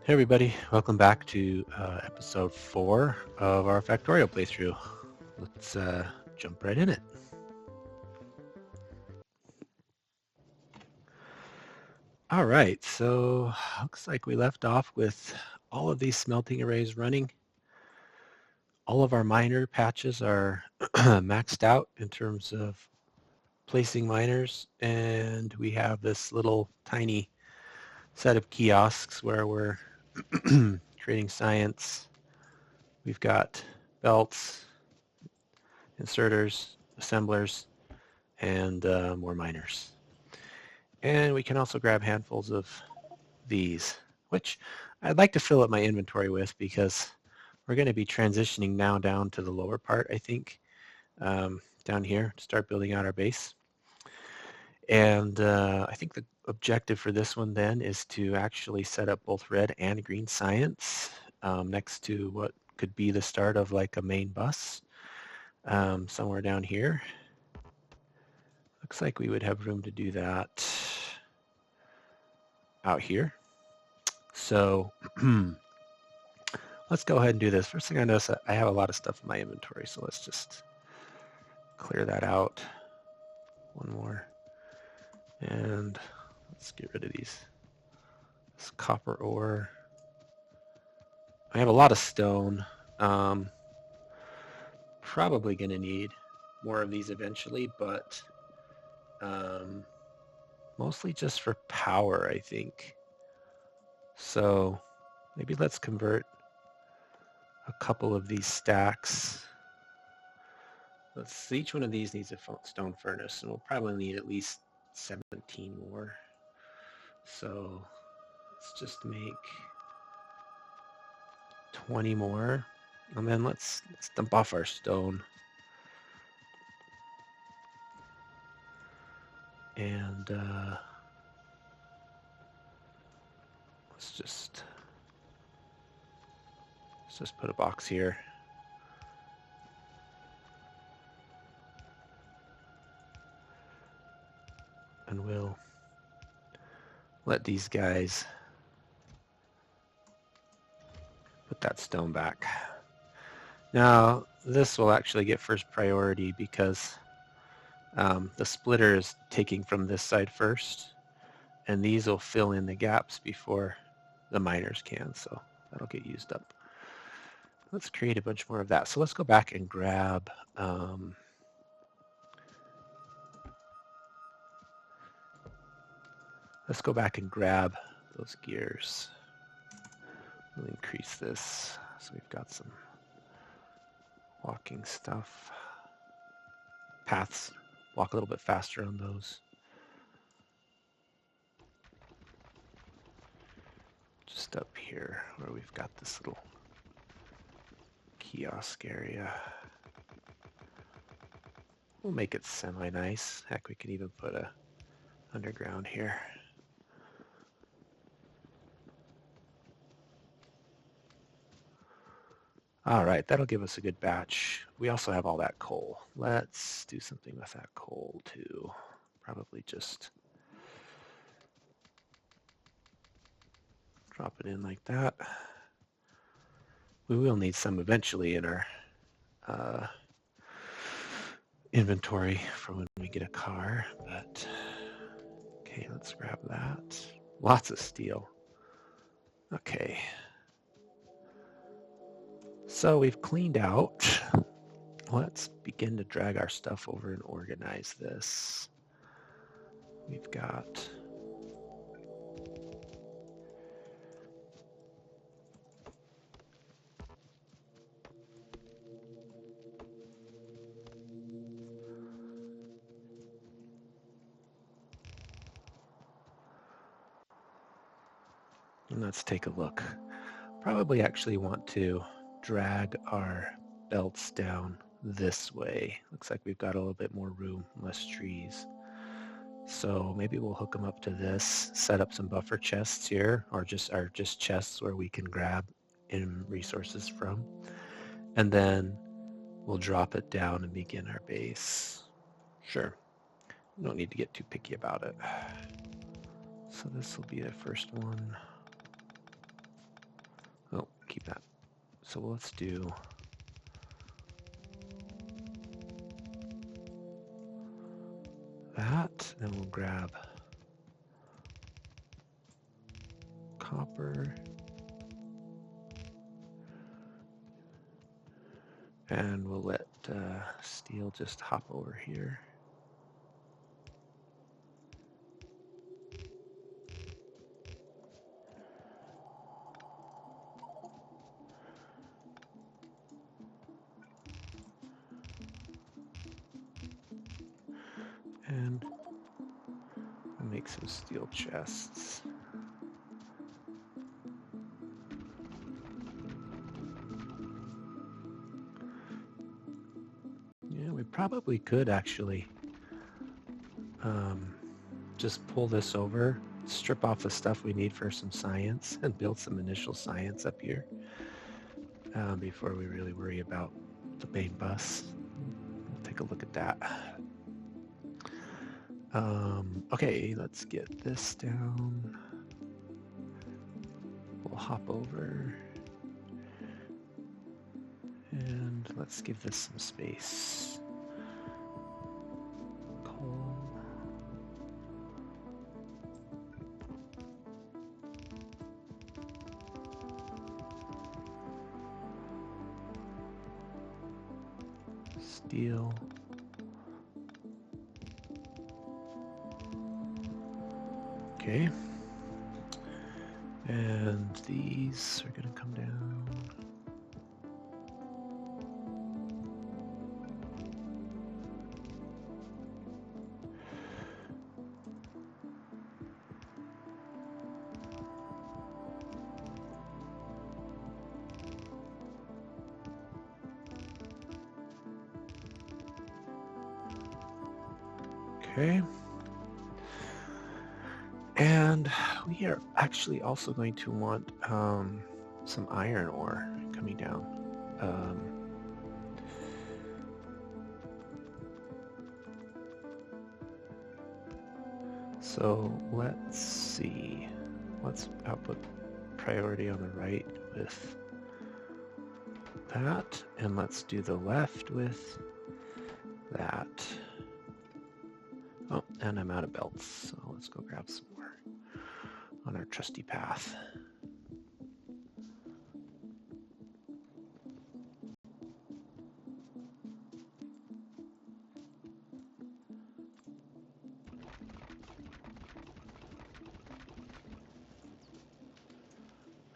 Hey everybody, welcome back to episode 4 of our Factorio playthrough. Let's jump right in it. Alright, so looks like we left off with all of these smelting arrays running. All of our miner patches are maxed out in terms of placing miners, and we have this little tiny set of kiosks where we're creating science. We've got belts, inserters, assemblers, and more miners. And we can also grab handfuls of these, which I'd like to fill up my inventory with because we're going to be transitioning now down to the lower part, I think, down here to start building out our base. And I think the objective for this one then is to actually set up both red and green science next to what could be the start of like a main bus somewhere down here. Looks like we would have room to do that out here. So let's go ahead and do this. First thing I notice, I have a lot of stuff in my inventory, so let's just clear that out. One more. And let's get rid of these. This copper ore. I have a lot of stone. Probably going to need more of these eventually, but mostly just for power, I think. So maybe let's convert a couple of these stacks. Each one of these needs a stone furnace, and we'll probably need at least 17 more. So let's just make 20 more, and then let's dump off our stone. And let's just put a box here. And we'll let these guys put that stone back. Now, this will actually get first priority because the splitter is taking from this side first, and these will fill in the gaps before the miners can, so that'll get used up. Let's create a bunch more of that. So let's go back and grab those gears. We'll increase this so we've got some walking stuff. Paths, walk a little bit faster on those. Just up here where we've got this little kiosk area. We'll make it semi-nice. Heck, we can even put a underground here. All right, that'll give us a good batch. We also have all that coal. Let's do something with that coal too. Probably just drop it in like that. We will need some eventually in our inventory for when we get a car, but okay, let's grab that. Lots of steel. Okay. So we've cleaned out. Let's begin to drag our stuff over and organize this. We've got and let's take a look. Probably actually want to drag our belts down this way. Looks like we've got a little bit more room, less trees. So maybe we'll hook them up to this, set up some buffer chests here, or just chests where we can grab in resources from. And then we'll drop it down and begin our base. Sure. We don't need to get too picky about it. So this will be the first one. keep that. So let's do that. Then we'll grab copper. And we'll let steel just hop over here. And make some steel chests. Yeah, we probably could actually just pull this over, strip off the stuff we need for some science, and build some initial science up here before we really worry about the main bus. We'll take a look at that. Okay, let's get this down. We'll hop over. And let's give this some space. Coal. Steel. Okay. And these are going to come down. Okay. And we are actually also going to want some iron ore coming down. So let's see. Let's output priority on the right with that, and let's do the left with that. Oh, and I'm out of belts, so let's go grab some more on our trusty path.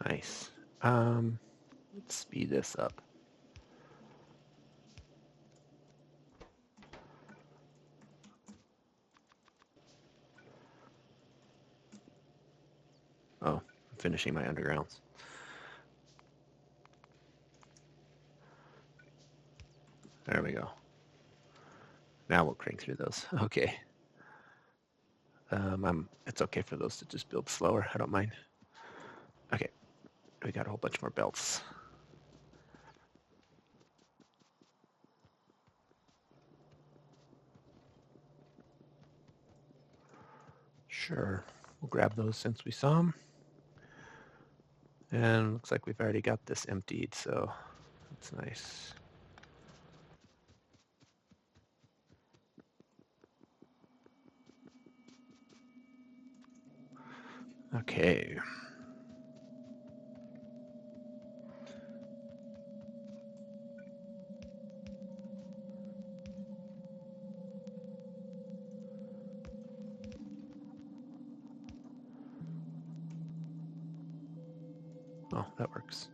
Nice. Let's speed this up. Oh, I'm finishing my undergrounds. There we go. Now we'll crank through those. Okay. It's okay for those to just build slower. I don't mind. Okay. We got a whole bunch more belts. Sure. We'll grab those since we saw them. And looks like we've already got this emptied, so that's nice. Okay. Oh, that works.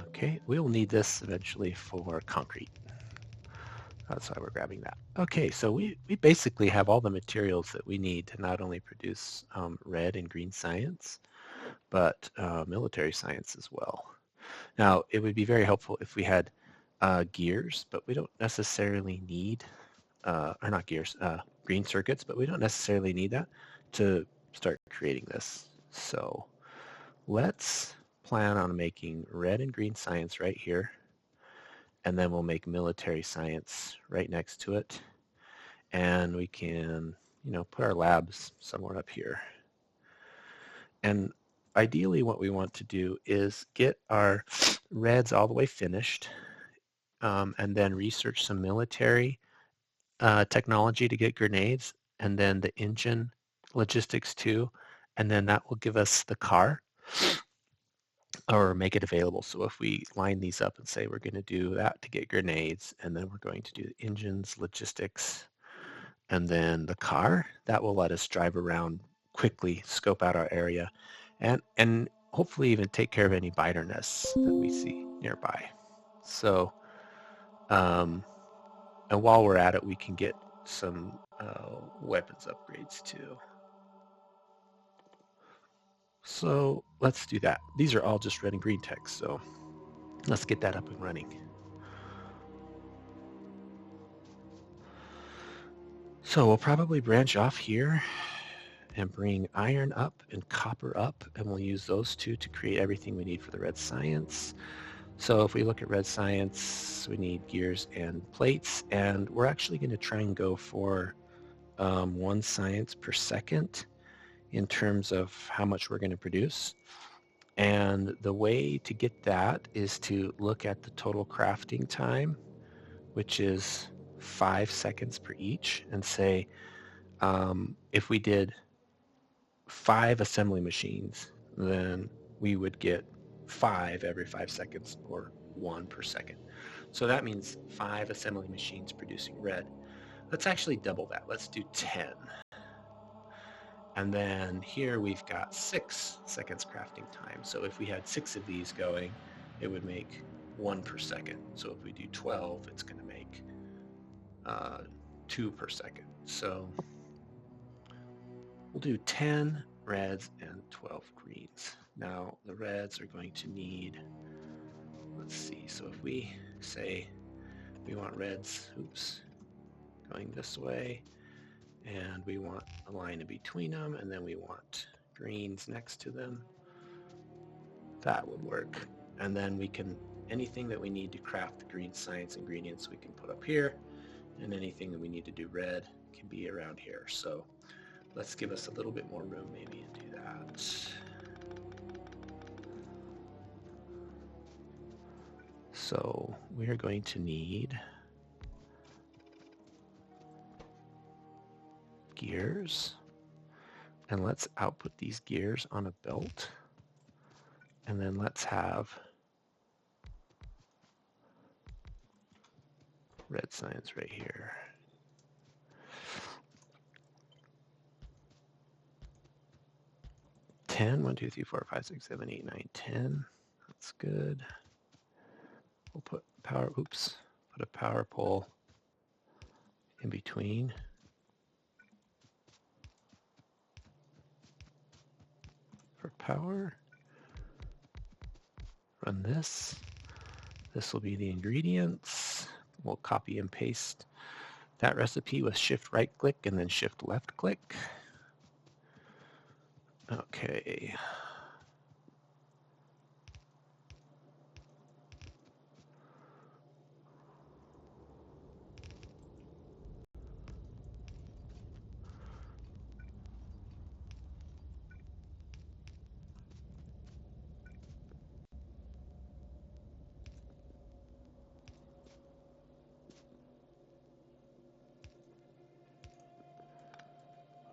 Okay, we'll need this eventually for concrete. That's why we're grabbing that. Okay, so we basically have all the materials that we need to not only produce red and green science, but military science as well. Now, it would be very helpful if we had gears, but we don't necessarily need, or not gears, green circuits, but we don't necessarily need that to start creating this. So let's plan on making red and green science right here, and then we'll make military science right next to it, and we can, put our labs somewhere up here. And ideally what we want to do is get our reds all the way finished, and then research some military technology to get grenades, and then the engine logistics too, and then that will give us the car or make it available. So if we line these up and say we're going to do that to get grenades, and then we're going to do the engines, logistics, and then the car, that will let us drive around quickly, scope out our area, and hopefully even take care of any biter nests that we see nearby. So, and while we're at it, we can get some weapons upgrades too. So let's do that. These are all just red and green text, so let's get that up and running. So we'll probably branch off here and bring iron up and copper up, and we'll use those two to create everything we need for the red science. So if we look at red science, we need gears and plates, and we're actually going to try and go for 1 science per second in terms of how much we're going to produce. And the way to get that is to look at the total crafting time, which is 5 seconds per each, and say, if we did 5 assembly machines, then we would get 5 every 5 seconds, or 1 per second. So that means 5 assembly machines producing red. Let's actually double that. Let's do 10. And then here we've got 6 seconds crafting time. So if we had 6 of these going, it would make 1 per second. So if we do 12, it's going to make 2 per second. So we'll do 10 reds and 12 greens. Now the reds are going to need, let's see, so if we say we want reds, going this way, and we want a line in between them, and then we want greens next to them, that would work. And then we can, anything that we need to craft the green science ingredients we can put up here, and anything that we need to do red can be around here. So let's give us a little bit more room maybe and do that. So we are going to need gears, and let's output these gears on a belt, and then let's have red science right here. One, 2, 3, 4, 5, 6, 7, 8, 9, 10. That's good. We'll put put a power pole in between. For power, run this. This will be the ingredients. We'll copy and paste that recipe with shift right click and then shift left click. Okay.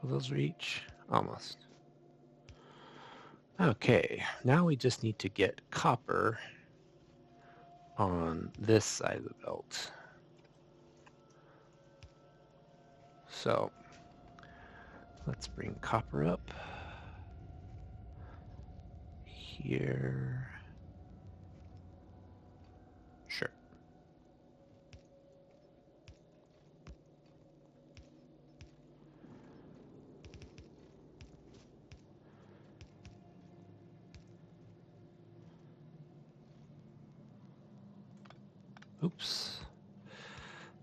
Will those reach? Almost. Okay, now we just need to get copper on this side of the belt. So let's bring copper up here. Sure. Oops.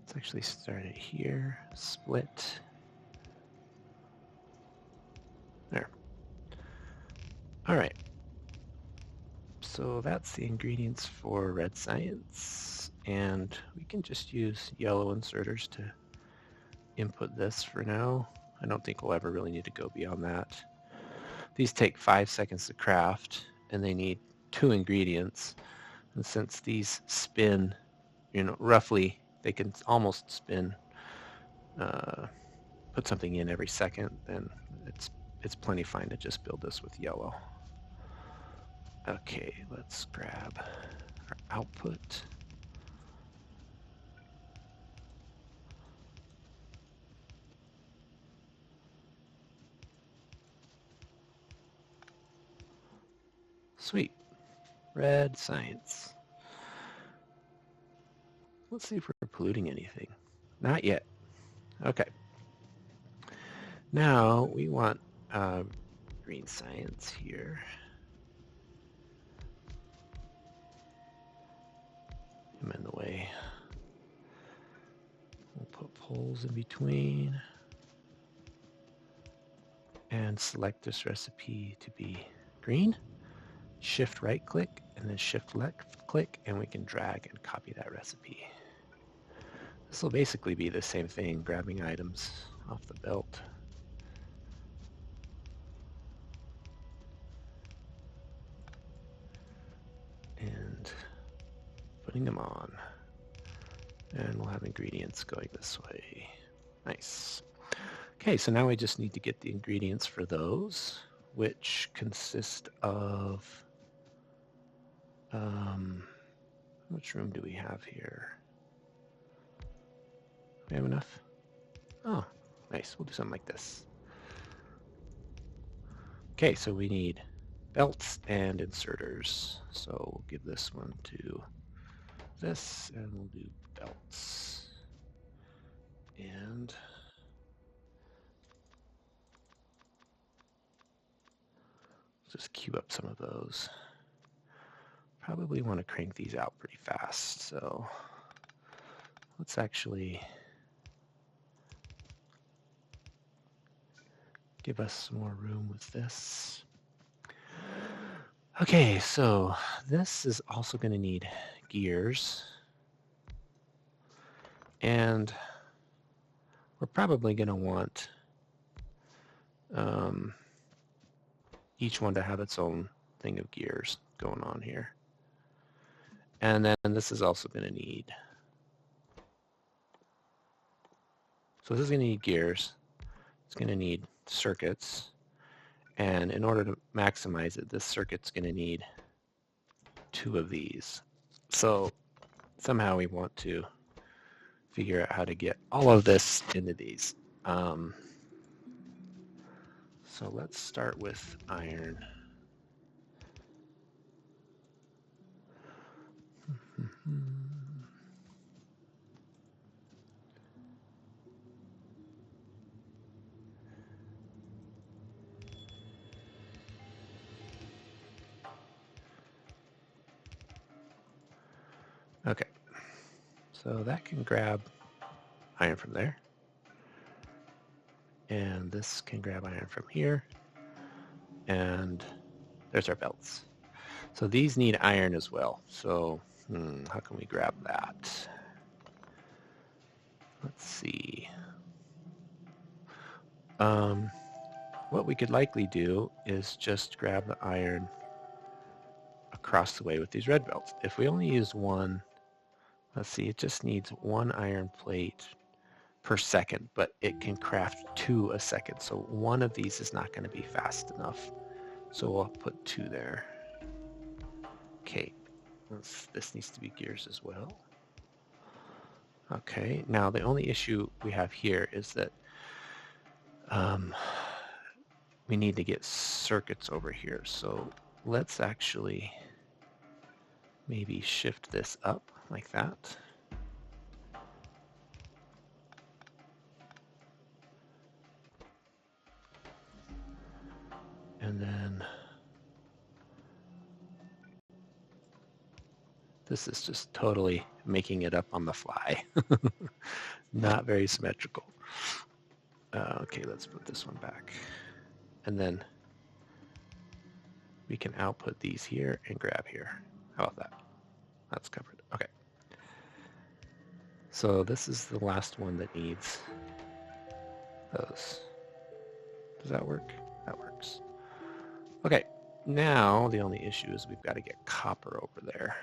Let's actually start it here. Split. There. All right. So that's the ingredients for red science. And we can just use yellow inserters to input this for now. I don't think we'll ever really need to go beyond that. These take 5 seconds to craft, and they need 2 ingredients. And since these spin, roughly, they can almost spin, put something in every second, then it's plenty fine to just build this with yellow. Okay, let's grab our output. Sweet. Red science. Let's see if we're polluting anything. Not yet. Okay. Now we want green science here. I'm in the way. We'll put poles in between and select this recipe to be green. Shift right click and then shift left click, and we can drag and copy that recipe. This will basically be the same thing, grabbing items off the belt. And putting them on. And we'll have ingredients going this way. Nice. Okay, so now we just need to get the ingredients for those, which consist of, how much room do we have here? We have enough? Oh, nice. We'll do something like this. Okay, so we need belts and inserters. So we'll give this one to this, and we'll do belts. And just queue up some of those. Probably want to crank these out pretty fast, so let's actually give us some more room with this. Okay, so this is also going to need gears. And we're probably going to want each one to have its own thing of gears going on here. And then this is also going to need, so this is going to need gears. It's going to need circuits. And in order to maximize it, this circuit's going to need 2 of these. So somehow we want to figure out how to get all of this into these. So let's start with iron. Okay, so that can grab iron from there. And this can grab iron from here. And there's our belts. So these need iron as well. So how can we grab that? Let's see. What we could likely do is just grab the iron across the way with these red belts. If we only use one, let's see, it just needs 1 iron plate per second, but it can craft 2 a second. So one of these is not going to be fast enough. So we'll put 2 there. Okay, this needs to be gears as well. Okay, now the only issue we have here is that we need to get circuits over here. So let's actually maybe shift this up like that. And then this is just totally making it up on the fly. Not very symmetrical. Okay, let's put this one back. And then we can output these here and grab here. How about that? That's covered. Okay. So this is the last one that needs those. Does that work? That works. Okay, now the only issue is we've got to get copper over there.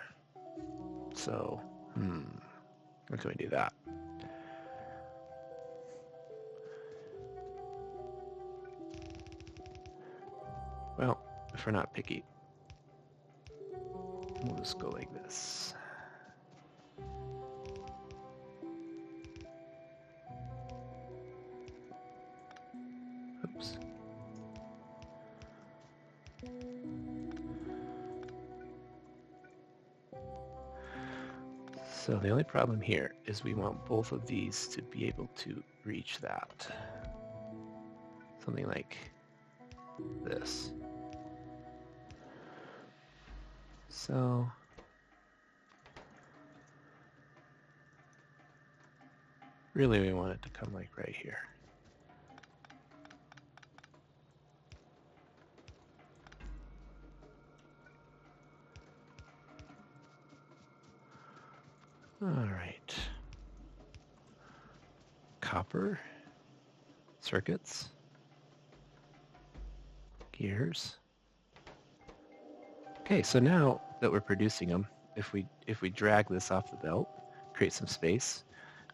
So, where can we do that? Well, if we're not picky, we'll just go like this. Oops. So the only problem here is we want both of these to be able to reach that. Something like this. So really we want it to come like right here. All right. Copper, circuits, gears. Okay, so now that we're producing them, if we drag this off the belt, create some space,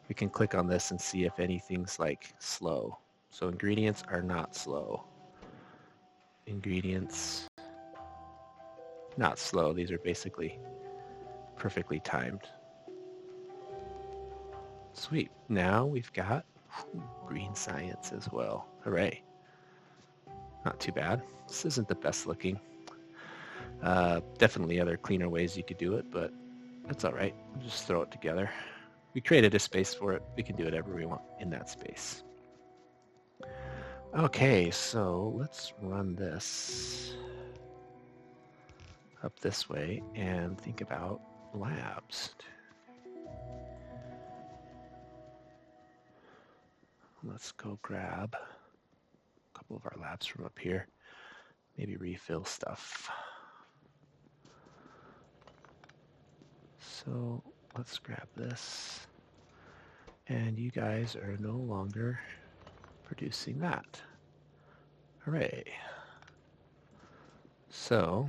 we can click on this and see if anything's like slow. So ingredients are not slow. Ingredients, not slow. These are basically perfectly timed. Sweet. Now we've got green science as well. Hooray. Not too bad. This isn't the best looking. Definitely other cleaner ways you could do it, but that's all right. Just throw it together. We created a space for it. We can do whatever we want in that space. Okay, so let's run this up this way and think about labs. Let's go grab a couple of our labs from up here. Maybe refill stuff. So let's grab this. And you guys are no longer producing that. Hooray. So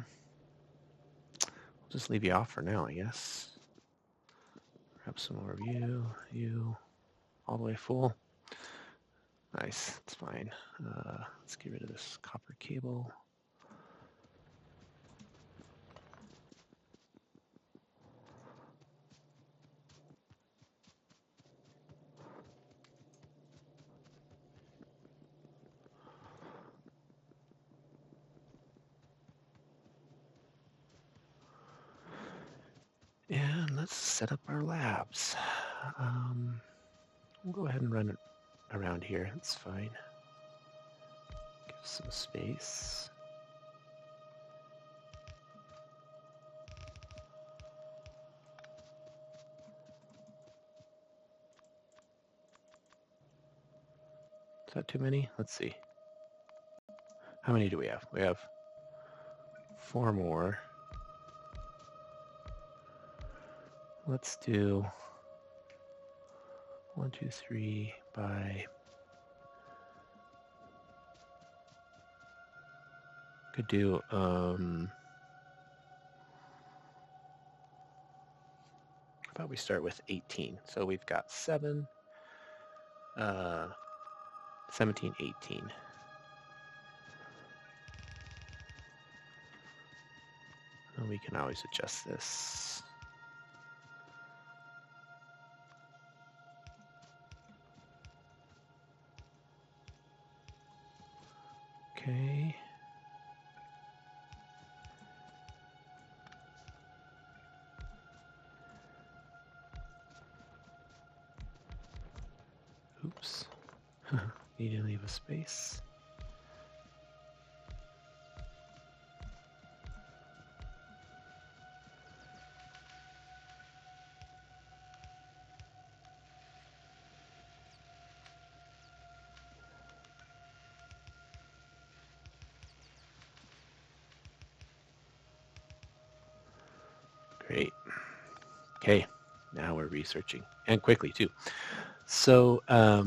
we'll just leave you off for now, I guess. Grab some more of you, all the way full. Nice, that's fine. Let's get rid of this copper cable. And let's set up our labs. We'll go ahead and run it around here. That's fine. Give some space. Is that too many? Let's see. How many do we have? We have 4 more. Let's do 1, 2, 3 by... Could do, how about we start with 18? So we've got 7, 17, 18. And we can always adjust this. Okay. Oops. Need to leave a space. Great. Okay, now we're researching, and quickly too. So I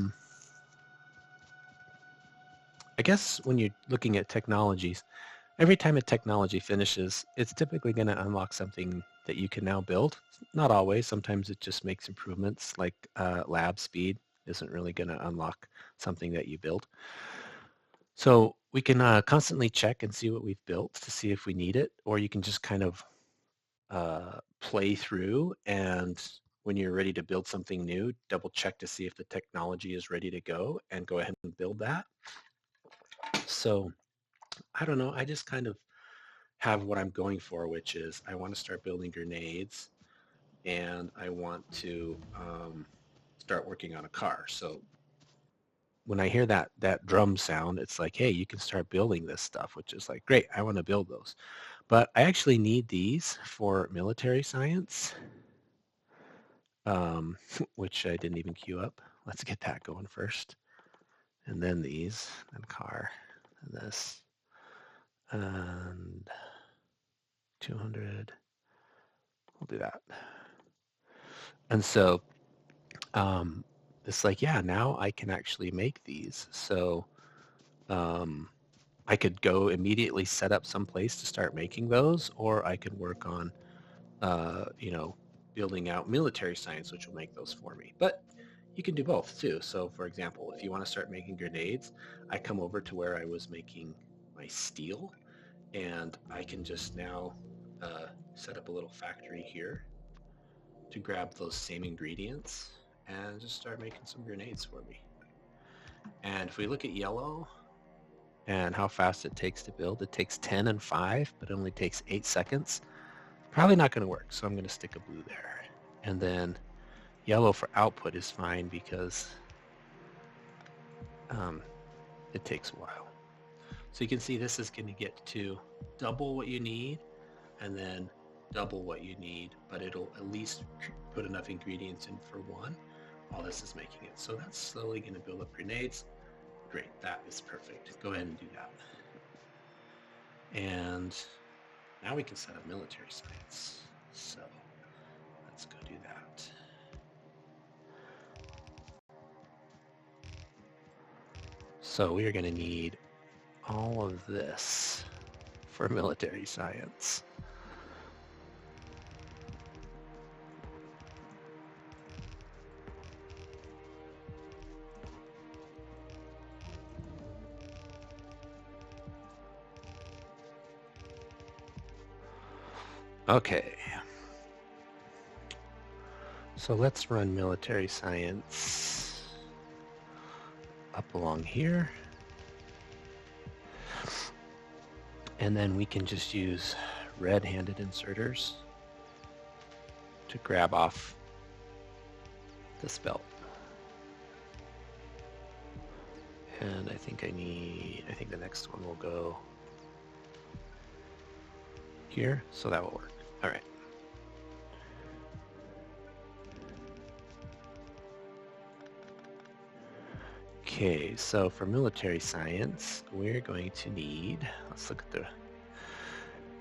guess when you're looking at technologies, Every time a technology finishes, it's typically going to unlock something that you can now build. Not always. Sometimes it just makes improvements, like lab speed isn't really going to unlock something that you build. So we can constantly check and see what we've built to see if we need it, or you can just kind of play through, and when you're ready to build something new, double check to see if the technology is ready to go and go ahead and build that. So I don't know. I just kind of have what I'm going for, which is I want to start building grenades and I want to start working on a car. So when I hear that drum sound, it's like, hey, you can start building this stuff, which is like, great, I want to build those. But I actually need these for military science, which I didn't even queue up. Let's get that going first. And then these, and car, and this, and 200. We'll do that. And so it's like, yeah, now I can actually make these. So I could go immediately set up some place to start making those, or I could work on, building out military science, which will make those for me. But you can do both too. So for example, if you want to start making grenades, I come over to where I was making my steel, and I can just now set up a little factory here to grab those same ingredients and just start making some grenades for me. And if we look at yellow and how fast it takes to build, it takes 10 and 5, but it only takes 8 seconds. Probably not going to work, so I'm going to stick a blue there. And then yellow for output is fine because it takes a while. So you can see this is going to get to double what you need and then double what you need, but it'll at least put enough ingredients in for one while this is making it. So that's slowly going to build up grenades. Great, that is perfect. Go ahead and do that. And now we can set up military science. So let's go do that. So we are going to need all of this for military science. Okay. So let's run military science up along here. And then we can just use red-handed inserters to grab off this belt. And I think the next one will go here, so that will work. All right. Okay, so for military science, we're going to need, let's look at the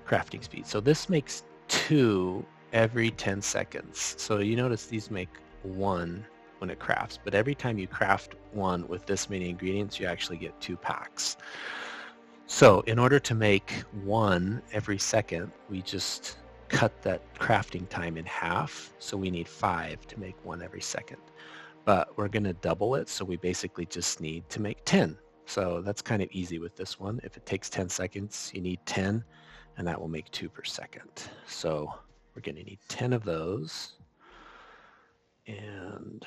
crafting speed. So this makes 2 every 10 seconds. So you notice these make 1 when it crafts, but every time you craft 1 with this many ingredients, you actually get 2 packs. So in order to make 1 every second, we just cut that crafting time in half. So we need 5 to make 1 every second. But we're going to double it, so we basically just need to make 10. So that's kind of easy with this one. If it takes 10 seconds, you need 10, and that will make 2 per second. So we're going to need 10 of those. And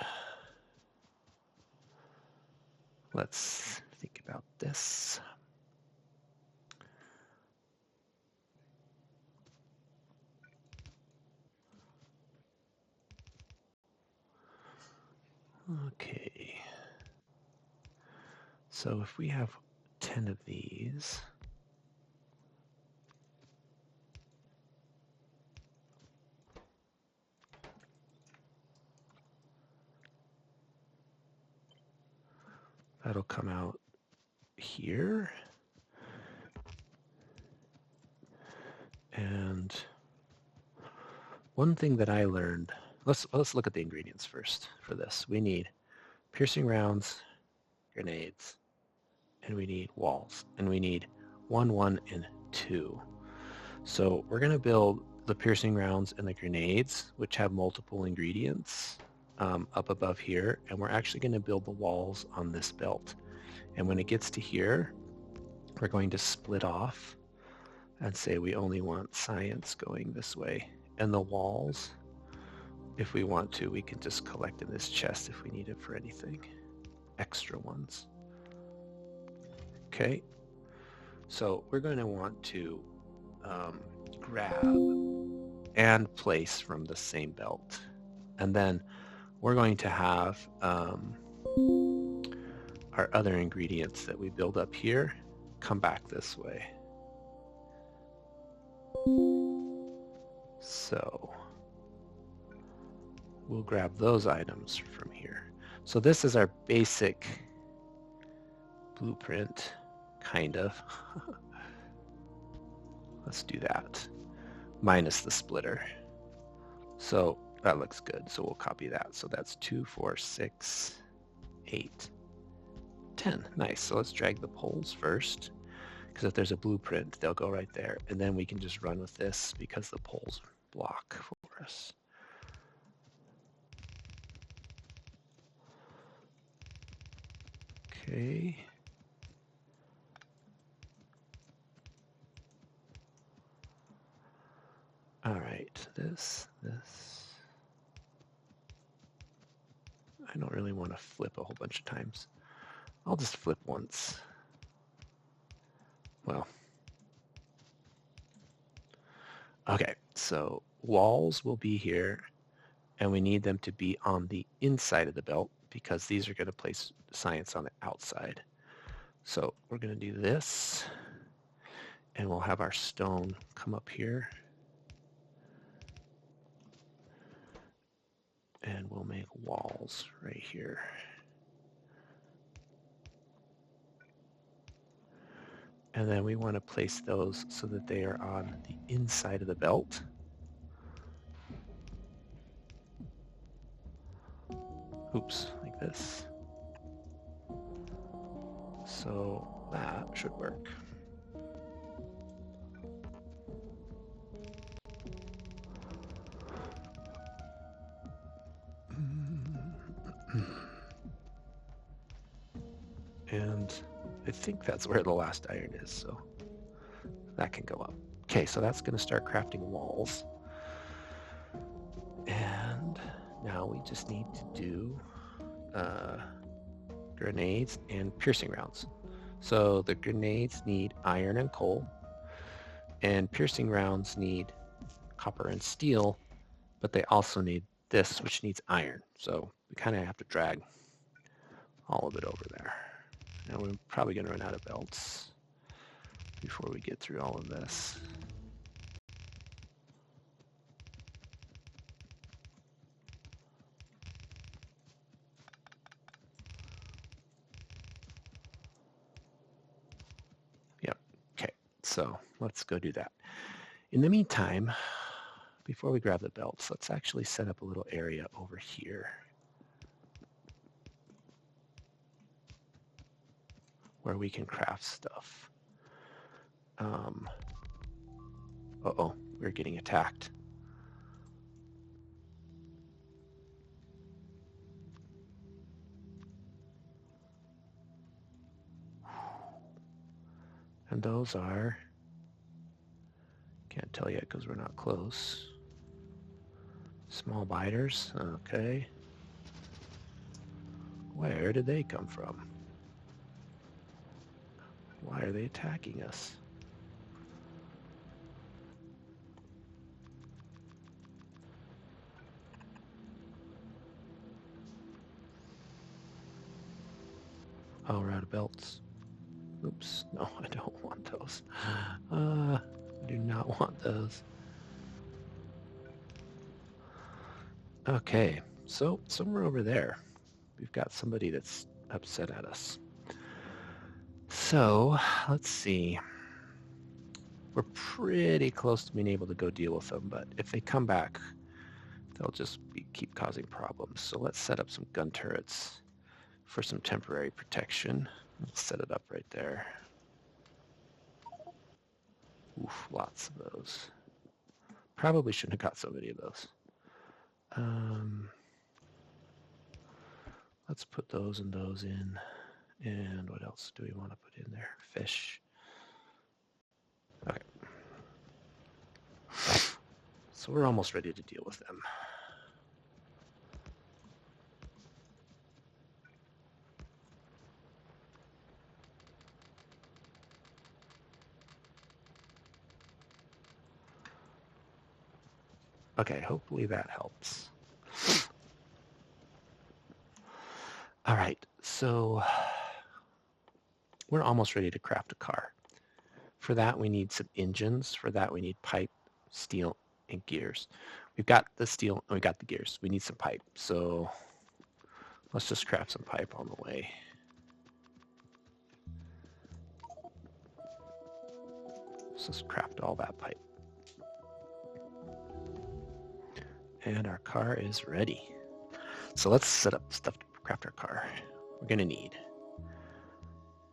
let's think about this. Okay. So if we have 10 of these, that'll come out here. And one thing that I learned, let's look at the ingredients first for this. We need piercing rounds, grenades, and we need walls, and we need 1, 1, and 2. So we're going to build the piercing rounds and the grenades, which have multiple ingredients, up above here, and we're actually going to build the walls on this belt. And when it gets to here, we're going to split off and say we only want science going this way. And the walls, if we want to, we can just collect in this chest if we need it for anything. Extra ones. Okay, so we're going to want to grab and place from the same belt. And then we're going to have our other ingredients that we build up here come back this way. So we'll grab those items from here. So this is our basic blueprint, kind of. Let's do that, minus the splitter. So that looks good, so we'll copy that. So that's 2, 4, 6, 8, 10. Nice. So let's drag the poles first, because if there's a blueprint, they'll go right there. And then we can just run with this because the poles block for us. Okay. All right, this. I don't really want to flip a whole bunch of times. I'll just flip once. Well, okay, so walls will be here, and we need them to be on the inside of the belt because these are going to place science on the outside. So we're going to do this, and we'll have our stone come up here. And we'll make walls right here. And then we want to place those so that they are on the inside of the belt. Oops, like this. So that should work. And I think that's where the last iron is, so that can go up. Okay, so that's going to start crafting walls. And now we just need to do grenades and piercing rounds. So the grenades need iron and coal, and piercing rounds need copper and steel, but they also need this, which needs iron. So we kind of have to drag all of it over there. And we're probably going to run out of belts before we get through all of this. Yep. Okay. So let's go do that. In the meantime, before we grab the belts, let's actually set up a little area over here where we can craft stuff. Uh-oh, we're getting attacked. And those are, can't tell yet because we're not close. Small biters, okay. Where did they come from? Why are they attacking us? Oh, we're out of belts. Oops, no, I don't want those. I do not want those. Okay, so somewhere over there, we've got somebody that's upset at us. So, let's see. We're pretty close to being able to go deal with them, but if they come back, they'll just keep causing problems. So let's set up some gun turrets for some temporary protection. Let's set it up right there. Oof, lots of those. Probably shouldn't have got so many of those. Let's put those and those in. And what else do we want to put in there? Fish. Okay. So we're almost ready to deal with them. Okay, hopefully that helps. All right, so we're almost ready to craft a car. For that, we need some engines. For that, we need pipe, steel, and gears. We've got the steel and we got the gears. We need some pipe. So let's just craft some pipe on the way. Let's just craft all that pipe. And our car is ready. So let's set up stuff to craft our car. We're going to need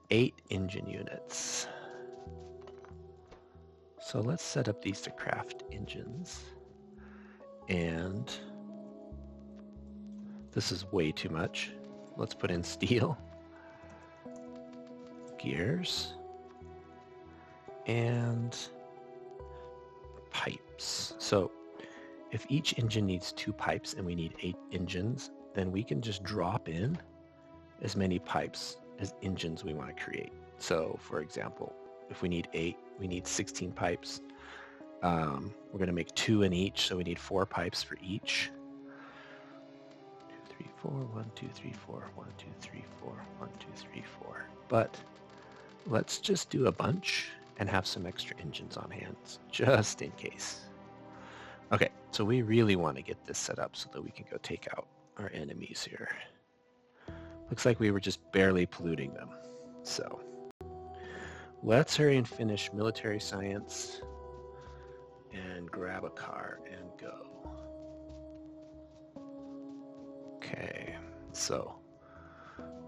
8 engine units. So let's set up these to craft engines. And this is way too much. Let's put in steel, gears, and pipes. So if each engine needs 2 pipes and we need 8 engines, then we can just drop in as many pipes as engines we want to create. So for example, if we need 8, we need 16 pipes. We're going to make 2 in each, so we need 4 pipes for each. 2, 3, 4, 1, 2, 3, 4, 1, 2, 3, 4, 1, 2, 3, 4. But let's just do a bunch and have some extra engines on hand, just in case. Okay, so we really want to get this set up so that we can go take out our enemies here. Looks like we were just barely polluting them. So let's hurry and finish military science and grab a car and go. Okay, so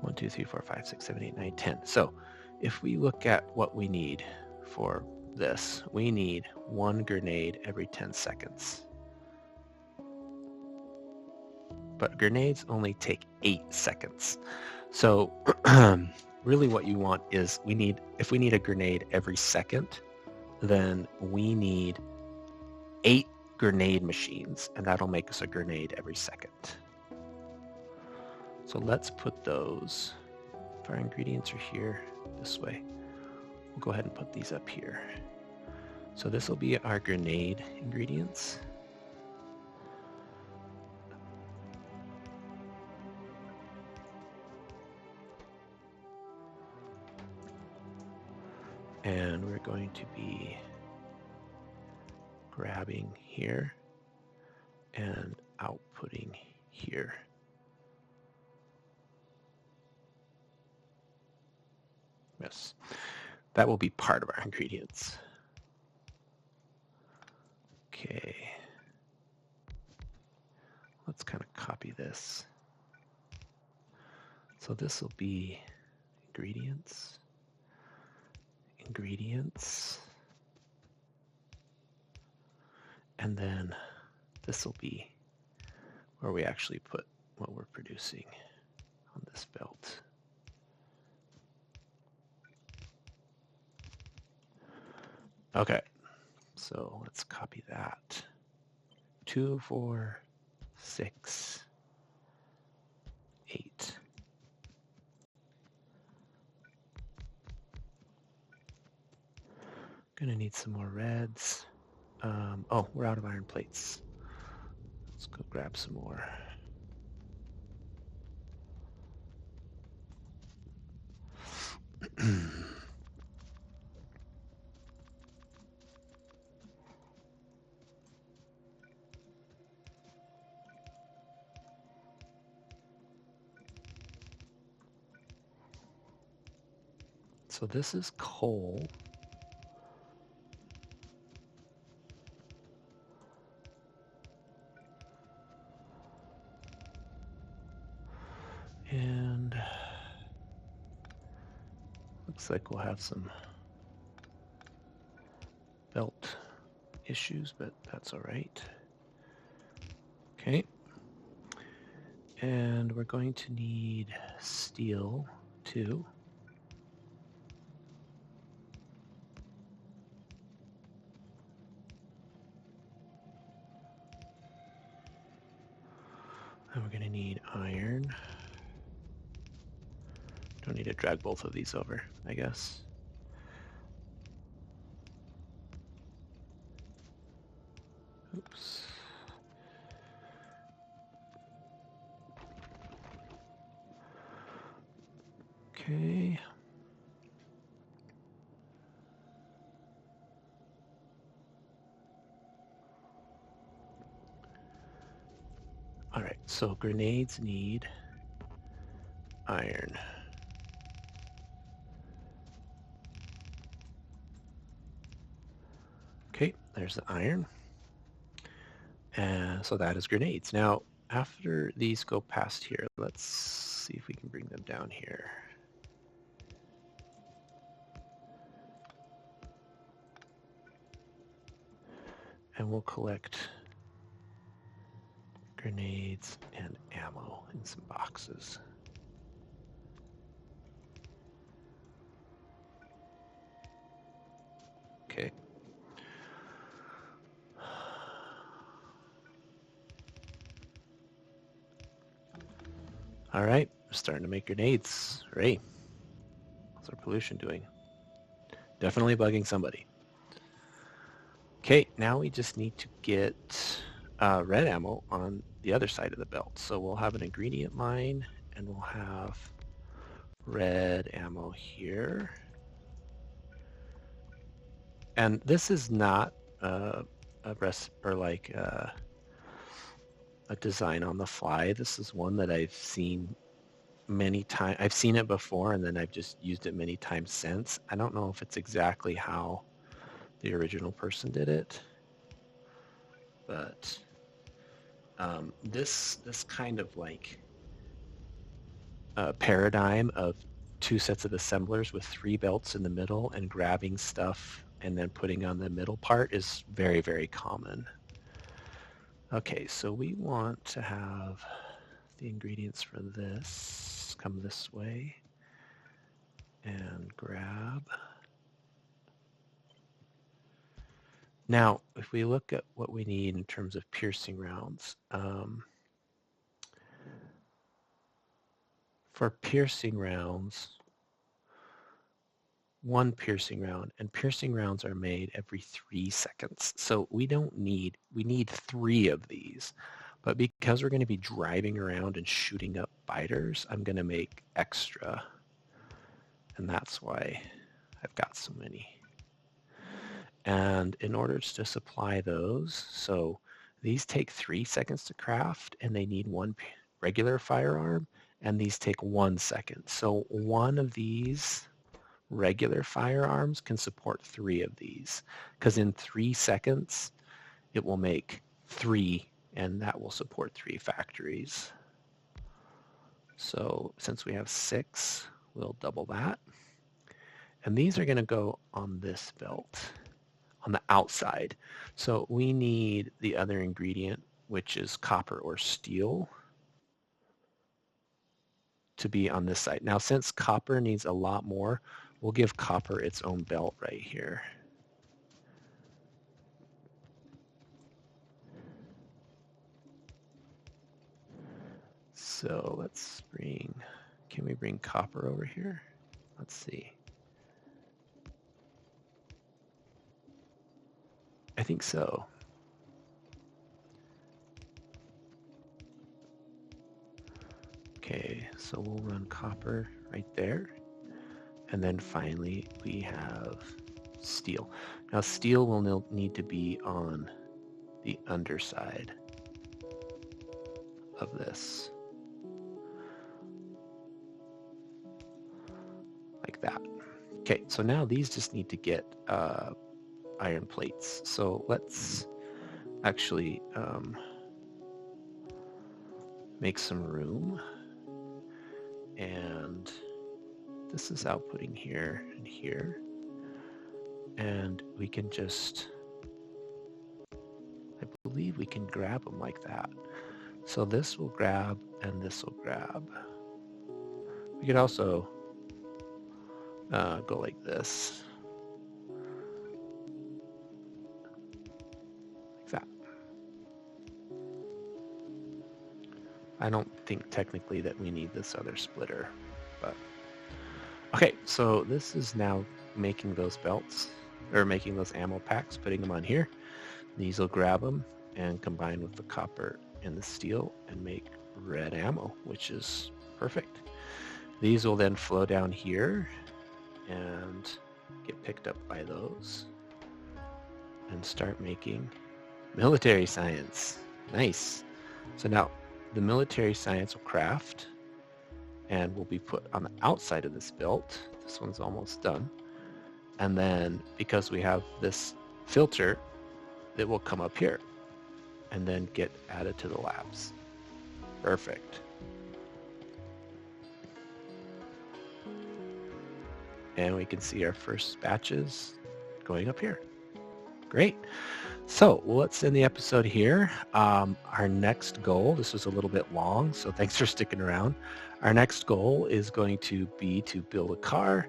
1, 2, 3, 4, 5, 6, 7, 8, 9, 10. So if we look at what we need for this, we need 1 grenade every 10 seconds. But grenades only take 8 seconds. So really what you want is if we need a grenade every second, then we need 8 grenade machines, and that'll make us a grenade every second. So let's put those, if our ingredients are here this way, we'll go ahead and put these up here. So this will be our grenade ingredients. And we're going to be grabbing here and outputting here. Yes, that will be part of our ingredients. Okay, let's kind of copy this. So this will be ingredients, and then this will be where we actually put what we're producing on this belt. Okay, so let's copy that. 2, 4, 6, 8. Gonna need some more reds. Oh, we're out of iron plates. Let's go grab some more. So this is coal. And looks like we'll have some belt issues, but that's all right. Okay. And we're going to need steel too. And we're going to need iron. Don't need to drag both of these over, I guess. Oops. Okay. All right, so grenades need iron. Okay, there's the iron. And so that is grenades. Now, after these go past here, let's see if we can bring them down here. And we'll collect grenades and ammo in some boxes. Okay. All right, starting to make grenades. Hooray. What's our pollution doing? Definitely bugging somebody. Okay, now we just need to get red ammo on the other side of the belt. So we'll have an ingredient mine and we'll have red ammo here. And this is not a design on the fly. This is one that I've seen many times. I've seen it before and then I've just used it many times since. I don't know if it's exactly how the original person did it, but this kind of like paradigm of two sets of assemblers with three belts in the middle and grabbing stuff and then putting on the middle part is very, very common. Okay, so we want to have the ingredients for this come this way and grab. Now, if we look at what we need in terms of piercing rounds, for piercing rounds, one piercing round, and piercing rounds are made every 3 seconds. So we need 3 of these. But because we're going to be driving around and shooting up biters, I'm going to make extra. And that's why I've got so many. And in order to supply those, so these take 3 seconds to craft and they need one regular firearm, and these take 1 second. So one of these regular firearms can support 3 of these, because in 3 seconds it will make 3 and that will support 3 factories. So since we have 6, we'll double that. And these are going to go on this belt on the outside. So we need the other ingredient, which is copper or steel, to be on this side. Now, since copper needs a lot more, we'll give copper its own belt right here. So let's can we bring copper over here? Let's see. I think so. Okay, so we'll run copper right there. And then finally we have steel. Now steel will need to be on the underside of this. Like that. Okay, so now these just need to get iron plates. So let's actually make some room. And this is outputting here and here. and we can just, I believe we can grab them like that. So this will grab and this will grab. We could also go like this, like that. I don't think technically that we need this other splitter, but okay, so this is now making those belts, or making those ammo packs, putting them on here. These will grab them and combine with the copper and the steel and make red ammo, which is perfect. These will then flow down here and get picked up by those and start making military science. Nice. So now the military science will craft and will be put on the outside of this belt. This one's almost done. And then because we have this filter, it will come up here and then get added to the labs. Perfect. And we can see our first batches going up here. Great. So let's end the episode here. Our next goal, this was a little bit long, so thanks for sticking around. Our next goal is going to be to build a car,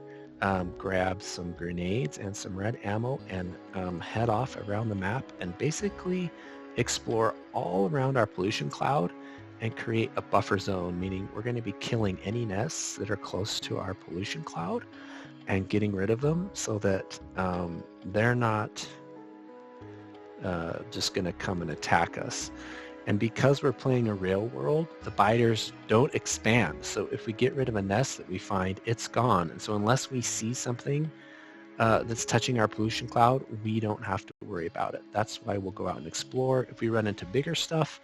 grab some grenades and some red ammo, and head off around the map and basically explore all around our pollution cloud and create a buffer zone, meaning we're going to be killing any nests that are close to our pollution cloud and getting rid of them so that they're not just going to come and attack us. And because we're playing a rail world, the biters don't expand. So if we get rid of a nest that we find, it's gone. And so unless we see something that's touching our pollution cloud, we don't have to worry about it. That's why we'll go out and explore. If we run into bigger stuff,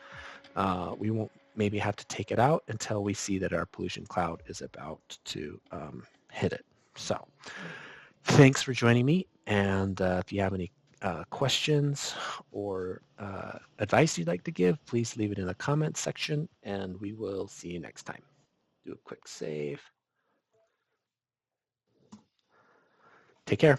we won't maybe have to take it out until we see that our pollution cloud is about to hit it. So thanks for joining me. And if you have any questions or advice you'd like to give, please leave it in the comments section and we will see you next time. Do a quick save. Take care.